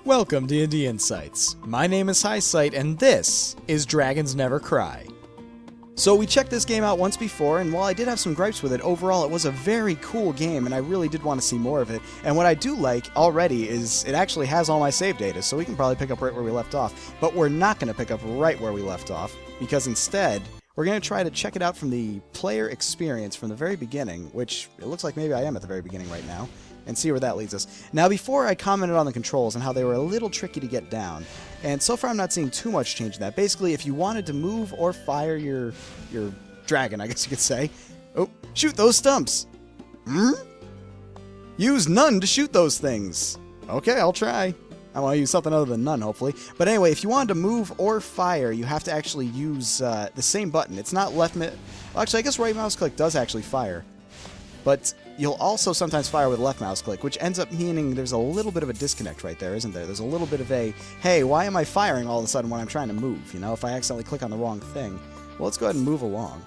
Welcome to D&D Insights. My name is Highsight, and this is Dragons Never Cry. So we checked this game out once before, and while I did have some gripes with it, overall it was a very cool game, and I really did want to see more of it. And what I do like already is it actually has all my save data, so we can probably pick up right where we left off. But we're not going to pick up right where we left off, because instead, we're going to try to check it out from the player experience from the very beginning, which it looks like maybe I am at the very beginning right now, and see where that leads us. Now, before I commented on the controls and how they were a little tricky to get down, and so far I'm not seeing too much change in that. Basically, if you wanted to move or fire your dragon, I guess you could say, oh, shoot those stumps. Use none to shoot those things. Okay, I'll try. I want to use something other than none, hopefully. But anyway, if you wanted to move or fire, you have to actually use the same button. It's not left well, actually, I guess right mouse click does actually fire. But you'll also sometimes fire with left mouse click, which ends up meaning there's a little bit of a disconnect right there, isn't there? There's a little bit of a, hey, why am I firing all of a sudden when I'm trying to move? You know, if I accidentally click on the wrong thing. Well, let's go ahead and move along.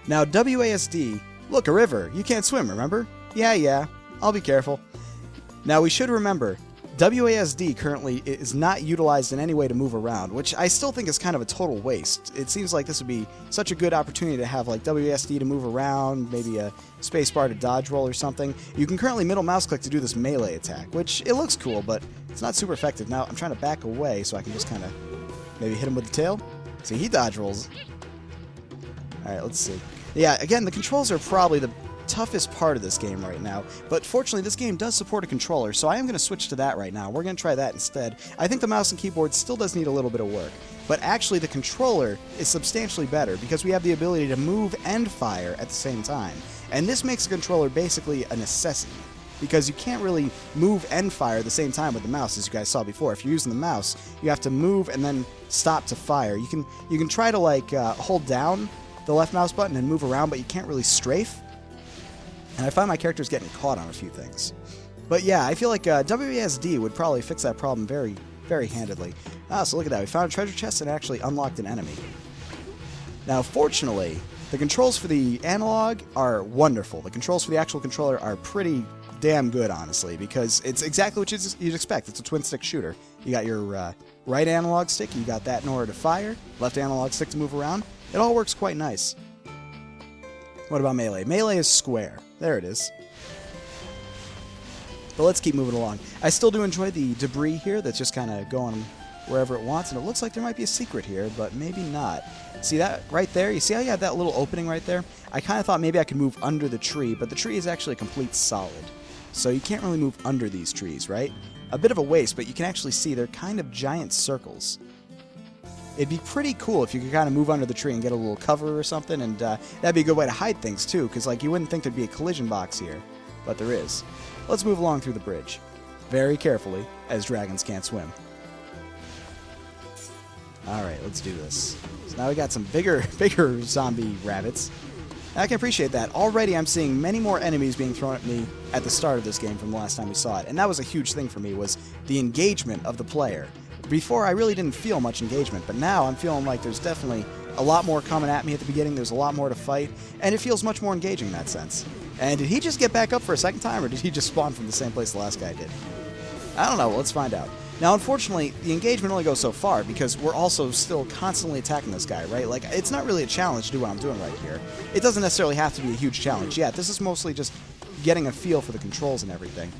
Now, WASD, look, a river. You can't swim, remember? Yeah, I'll be careful. Now, we should remember, WASD currently is not utilized in any way to move around, which I still think is kind of a total waste. It seems like this would be such a good opportunity to have like WASD to move around, maybe a spacebar to dodge roll or something. You can currently middle mouse click to do this melee attack, which it looks cool, but it's not super effective. Now, I'm trying to back away so I can just kind of maybe hit him with the tail. See, he dodge rolls. Alright, let's see. Yeah, again, the controls are probably the toughest part of this game right now, but fortunately this game does support a controller, so I am going to switch to that right now. We're going to try that instead. I think the mouse and keyboard still does need a little bit of work, but actually the controller is substantially better because we have the ability to move and fire at the same time, and this makes the controller basically a necessity because you can't really move and fire at the same time with the mouse, as you guys saw before. If you're using the mouse, you have to move and then stop to fire. You can try to like hold down the left mouse button and move around, but you can't really strafe. And I find my character's getting caught on a few things. But yeah, I feel like WASD would probably fix that problem very, very handedly. So look at that. We found a treasure chest and actually unlocked an enemy. Now, fortunately, the controls for the analog are wonderful. The controls for the actual controller are pretty damn good, honestly, because it's exactly what you'd expect. It's a twin-stick shooter. You got your right analog stick. You got that in order to fire. Left analog stick to move around. It all works quite nice. What about melee? Melee is square. There it is. But let's keep moving along. I still do enjoy the debris here that's just kind of going wherever it wants, and it looks like there might be a secret here, but maybe not. See that right there? You see how you have that little opening right there? I kind of thought maybe I could move under the tree, but the tree is actually a complete solid. So you can't really move under these trees, right? A bit of a waste, but you can actually see they're kind of giant circles. It'd be pretty cool if you could kind of move under the tree and get a little cover or something, and that'd be a good way to hide things too, because like you wouldn't think there'd be a collision box here, but there is. Let's move along through the bridge, very carefully, as dragons can't swim. Alright, let's do this. So now we got some bigger zombie rabbits. I can appreciate that. Already I'm seeing many more enemies being thrown at me at the start of this game from the last time we saw it, and that was a huge thing for me, was the engagement of the player. Before, I really didn't feel much engagement, but now I'm feeling like there's definitely a lot more coming at me at the beginning, there's a lot more to fight, and it feels much more engaging in that sense. And did he just get back up for a second time, or did he just spawn from the same place the last guy did? I don't know, let's find out. Now, unfortunately, the engagement only goes so far, because we're also still constantly attacking this guy, right? Like, it's not really a challenge to do what I'm doing right here. It doesn't necessarily have to be a huge challenge yet. This is mostly just getting a feel for the controls and everything.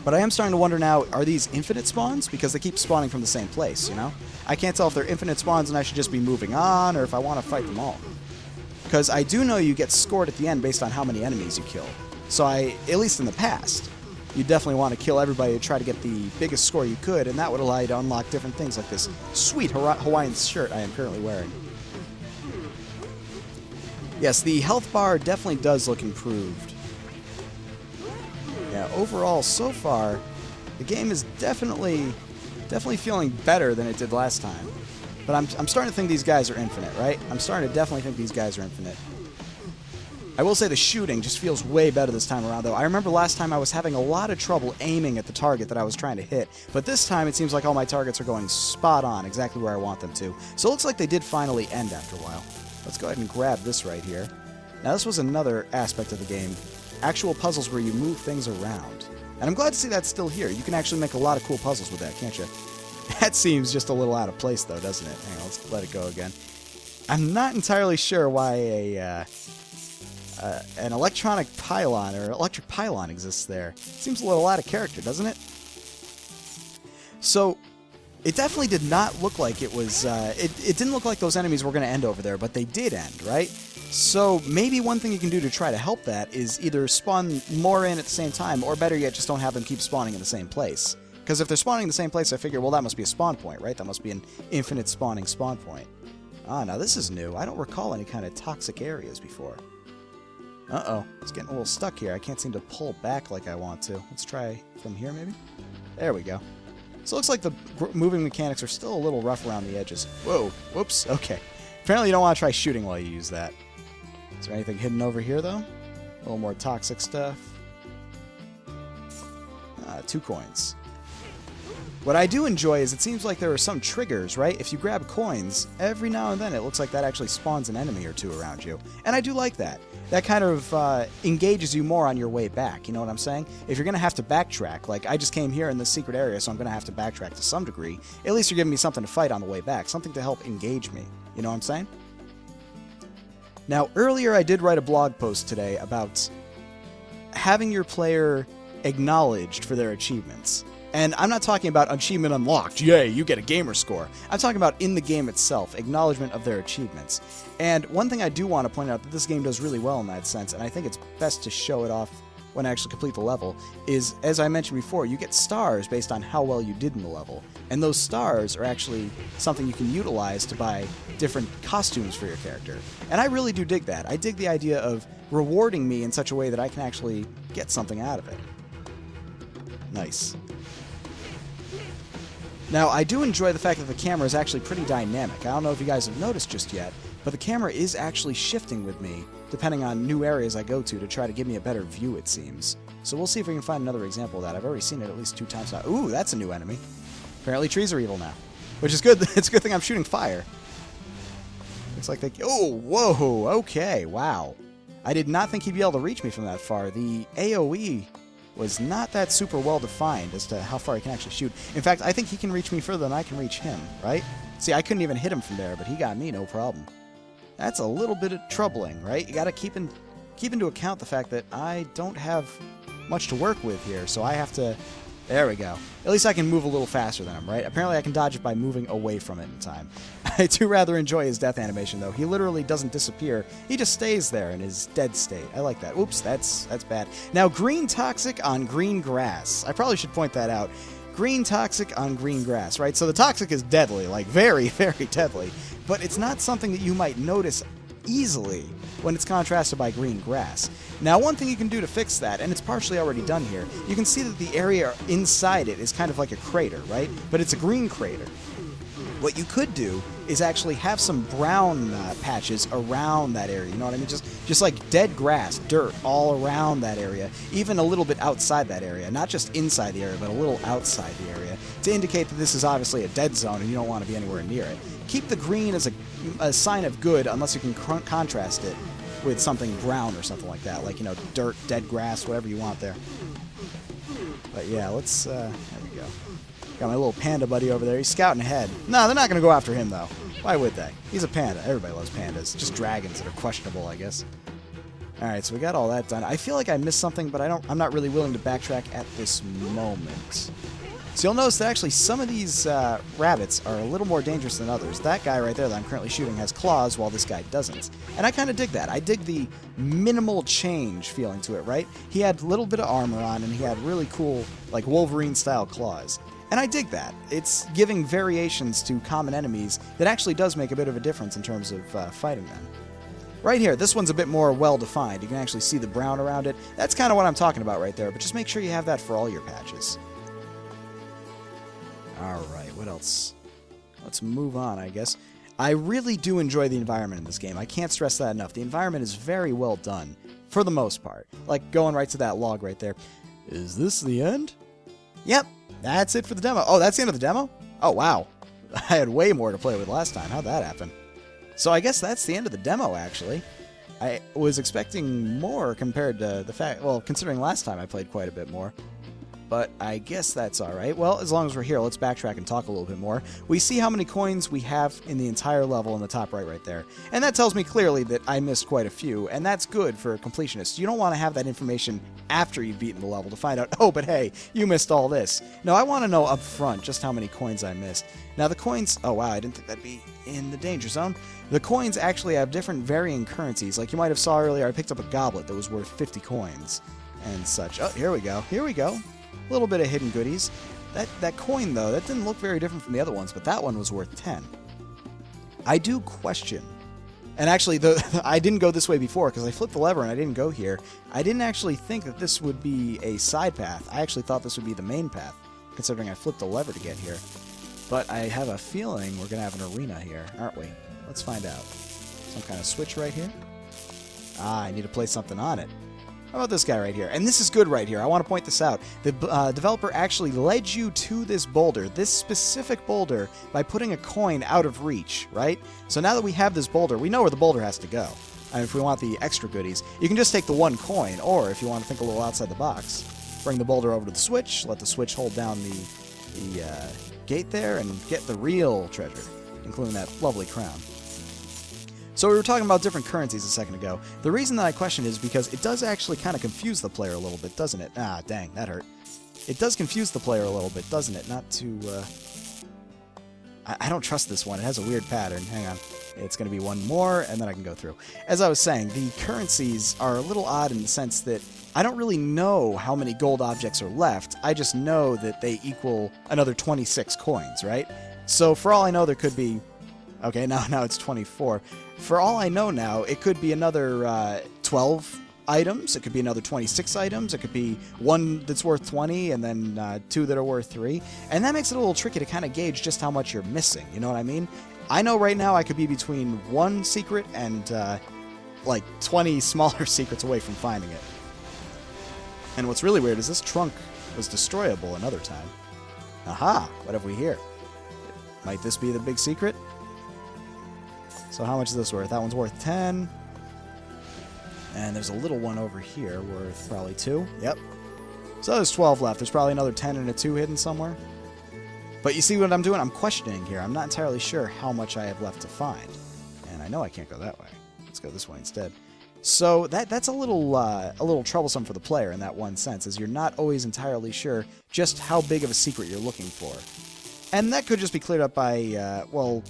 But I am starting to wonder now, are these infinite spawns? Because they keep spawning from the same place, you know? I can't tell if they're infinite spawns and I should just be moving on, or if I want to fight them all. Because I do know you get scored at the end based on how many enemies you kill. So at least in the past, you definitely want to kill everybody to try to get the biggest score you could, and that would allow you to unlock different things like this sweet Hawaiian shirt I am currently wearing. Yes, the health bar definitely does look improved. Yeah, overall, so far, the game is definitely feeling better than it did last time. But I'm starting to think these guys are infinite, right? I'm starting to definitely think these guys are infinite. I will say the shooting just feels way better this time around, though. I remember last time I was having a lot of trouble aiming at the target that I was trying to hit, but this time it seems like all my targets are going spot on, exactly where I want them to. So it looks like they did finally end after a while. Let's go ahead and grab this right here. Now, this was another aspect of the game. Actual puzzles where you move things around. And I'm glad to see that's still here. You can actually make a lot of cool puzzles with that, can't you? That seems just a little out of place, though, doesn't it? Hang on, let's let it go again. I'm not entirely sure why an electronic pylon or electric pylon exists there. Seems a little out of character, doesn't it? So, it definitely did not look like it was... it didn't look like those enemies were going to end over there, but they did end, right? So, maybe one thing you can do to try to help that is either spawn more in at the same time, or better yet, just don't have them keep spawning in the same place. Because if they're spawning in the same place, I figure, well, that must be a spawn point, right? That must be an infinite spawning spawn point. Ah, now this is new. I don't recall any kind of toxic areas before. Uh-oh. It's getting a little stuck here. I can't seem to pull back like I want to. Let's try from here, maybe? There we go. So it looks like the moving mechanics are still a little rough around the edges. Whoa. Whoops. Okay. Apparently you don't want to try shooting while you use that. Is there anything hidden over here, though? A little more toxic stuff. 2 coins. What I do enjoy is it seems like there are some triggers, right? If you grab coins, every now and then it looks like that actually spawns an enemy or two around you. And I do like that. That kind of engages you more on your way back, you know what I'm saying? If you're going to have to backtrack, like I just came here in this secret area, so I'm going to have to backtrack to some degree, at least you're giving me something to fight on the way back, something to help engage me. You know what I'm saying? Now, earlier I did write a blog post today about having your player acknowledged for their achievements. And I'm not talking about achievement unlocked, yay, you get a gamer score. I'm talking about in the game itself, acknowledgement of their achievements. And one thing I do want to point out that this game does really well in that sense, and I think it's best to show it off when I actually complete the level, is, as I mentioned before, you get stars based on how well you did in the level. And those stars are actually something you can utilize to buy different costumes for your character. And I really do dig that. I dig the idea of rewarding me in such a way that I can actually get something out of it. Nice. Now, I do enjoy the fact that the camera is actually pretty dynamic. I don't know if you guys have noticed just yet, but the camera is actually shifting with me, depending on new areas I go to try to give me a better view, it seems. So we'll see if we can find another example of that. I've already seen it at least 2 times now. Ooh, that's a new enemy. Apparently trees are evil now. Which is good. It's a good thing I'm shooting fire. Looks like they... Oh, whoa, okay, wow. I did not think he'd be able to reach me from that far. The AoE was not that super well defined as to how far he can actually shoot. In fact, I think he can reach me further than I can reach him, right? See, I couldn't even hit him from there, but he got me no problem. That's a little bit troubling, right? You gotta keep into account the fact that I don't have much to work with here, so I have to... There we go. At least I can move a little faster than him, right? Apparently I can dodge it by moving away from it in time. I do rather enjoy his death animation, though. He literally doesn't disappear. He just stays there in his dead state. I like that. Oops, that's bad. Now, green toxic on green grass. I probably should point that out. Green toxic on green grass, right? So the toxic is deadly, like very, very deadly. But it's not something that you might notice easily when it's contrasted by green grass. Now, one thing you can do to fix that, and it's partially already done here, you can see that the area inside it is kind of like a crater, right? But it's a green crater. What you could do is actually have some brown patches around that area, you know what I mean? Just like dead grass, dirt, all around that area, even a little bit outside that area, not just inside the area, but a little outside the area, to indicate that this is obviously a dead zone and you don't want to be anywhere near it. Keep the green as a sign of good, unless you can contrast it with something brown or something like that, like, you know, dirt, dead grass, whatever you want there. But yeah, let's, there we go. Got my little panda buddy over there. He's scouting ahead. No, they're not going to go after him, though. Why would they? He's a panda. Everybody loves pandas. Just dragons that are questionable, I guess. Alright, so we got all that done. I feel like I missed something, but I'm not really willing to backtrack at this moment. So you'll notice that actually some of these rabbits are a little more dangerous than others. That guy right there that I'm currently shooting has claws, while this guy doesn't. And I kind of dig that. I dig the minimal change feeling to it, right? He had a little bit of armor on, and he had really cool, like, Wolverine-style claws. And I dig that. It's giving variations to common enemies that actually does make a bit of a difference in terms of fighting them. Right here, this one's a bit more well-defined. You can actually see the brown around it. That's kind of what I'm talking about right there, but just make sure you have that for all your patches. Alright, what else? Let's move on, I guess. I really do enjoy the environment in this game. I can't stress that enough. The environment is very well done, for the most part. Like, going right to that log right there. Is this the end? Yep, that's it for the demo. Oh, that's the end of the demo? Oh, wow. I had way more to play with last time. How'd that happen? So I guess that's the end of the demo, actually. I was expecting more compared to the fact... Well, considering last time I played quite a bit more. but I guess that's alright. Well, as long as we're here, let's backtrack and talk a little bit more. We see how many coins we have in the entire level in the top right there. And that tells me clearly that I missed quite a few, and that's good for completionists. You don't want to have that information after you've beaten the level to find out, oh, but hey, you missed all this. No, I want to know up front just how many coins I missed. Now, the coins... Oh, wow, I didn't think that'd be in the danger zone. The coins actually have different varying currencies. Like you might have saw earlier, I picked up a goblet that was worth 50 coins and such. Oh, here we go. Here we go. A little bit of hidden goodies. That coin, though, that didn't look very different from the other ones, but that one was worth 10. I do question... And actually, I didn't go this way before because I flipped the lever and I didn't go here. I didn't actually think that this would be a side path. I actually thought this would be the main path, considering I flipped the lever to get here. But I have a feeling we're going to have an arena here, aren't we? Let's find out. Some kind of switch right here. Ah, I need to place something on it. How about this guy right here? And this is good right here. I want to point this out. The developer actually led you to this boulder, this specific boulder, by putting a coin out of reach, right? So now that we have this boulder, we know where the boulder has to go. And if we want the extra goodies, you can just take the one coin, or if you want to think a little outside the box, bring the boulder over to the switch, let the switch hold down the gate there, and get the real treasure, including that lovely crown. So we were talking about different currencies a second ago. The reason that I question is because it does actually kind of confuse the player a little bit, doesn't it? Ah, dang, that hurt. It does confuse the player a little bit, doesn't it? Not to... I don't trust this one. It has a weird pattern. Hang on. It's going to be one more, and then I can go through. As I was saying, the currencies are a little odd in the sense that I don't really know how many gold objects are left. I just know that they equal another 26 coins, right? So for all I know, there could be... Okay, now it's 24. For all I know now, it could be another 12 items. It could be another 26 items. It could be one that's worth 20 and then 2 that are worth 3. And that makes it a little tricky to kind of gauge just how much you're missing. You know what I mean? I know right now I could be between one secret and like 20 smaller secrets away from finding it. And what's really weird is this trunk was destroyable another time. Aha! What have we here? Might this be the big secret? So how much is this worth? That one's worth 10. And there's a little one over here worth probably 2. Yep. So there's 12 left. There's probably another 10 and a 2 hidden somewhere. But you see what I'm doing? I'm questioning here. I'm not entirely sure how much I have left to find. And I know I can't go that way. Let's go this way instead. So that's a little troublesome for the player in that one sense, as you're not always entirely sure just how big of a secret you're looking for. And that could just be cleared up by, well...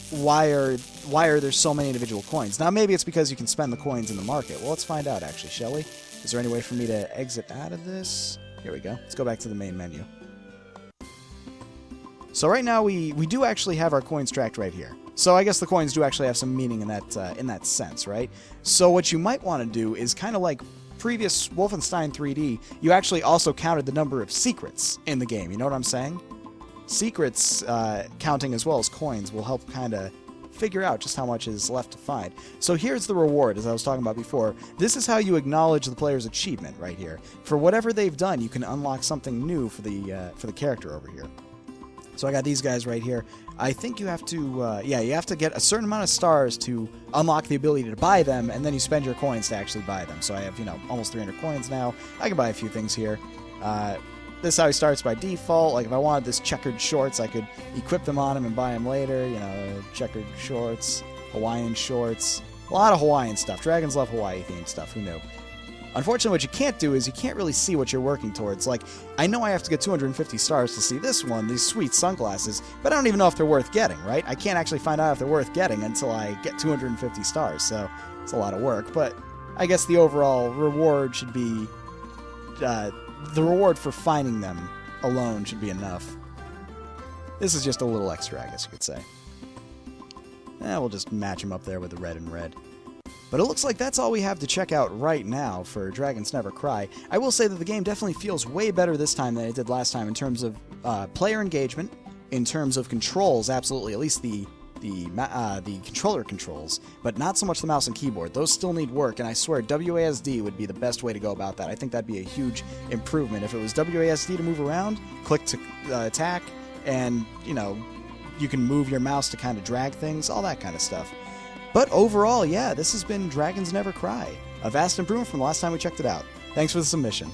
Why are there so many individual coins? Now, maybe it's because you can spend the coins in the market. Well, let's find out, actually, shall we? Is there any way for me to exit out of this? Here we go. Let's go back to the main menu. So right now, we do actually have our coins tracked right here. So I guess the coins do actually have some meaning in that sense, right? So what you might want to do is kind of like previous Wolfenstein 3D, you actually also counted the number of secrets in the game. You know what I'm saying? Secrets, counting as well as coins, will help kind of figure out just how much is left to find. So here's the reward, as I was talking about before. This is how you acknowledge the player's achievement right here. For whatever they've done, you can unlock something new for the character over here. So I got these guys right here. I think you have to, you have to get a certain amount of stars to unlock the ability to buy them, and then you spend your coins to actually buy them. So I have, almost 300 coins now. I can buy a few things here. This is how he starts by default. Like, if I wanted this checkered shorts, I could equip them on him and buy them later. Checkered shorts, Hawaiian shorts. A lot of Hawaiian stuff. Dragons love Hawaii-themed stuff. Who knew? Unfortunately, what you can't do is you can't really see what you're working towards. Like, I know I have to get 250 stars to see this one, these sweet sunglasses, but I don't even know if they're worth getting, right? I can't actually find out if they're worth getting until I get 250 stars, so it's a lot of work. But I guess the overall reward should be... the reward for finding them alone should be enough. This is just a little extra, I guess you could say. We'll just match them up there with the red and red. But it looks like that's all we have to check out right now for Dragons Never Cry. I will say that the game definitely feels way better this time than it did last time in terms of player engagement, in terms of controls, absolutely, at least the controller controls, but not so much the mouse and keyboard. Those still need work, and I swear WASD would be the best way to go about that. I think that'd be a huge improvement. If it was WASD to move around, click to attack, and, you can move your mouse to kind of drag things, all that kind of stuff. But overall, yeah, this has been Dragons Never Cry, a vast improvement from the last time we checked it out. Thanks for the submission.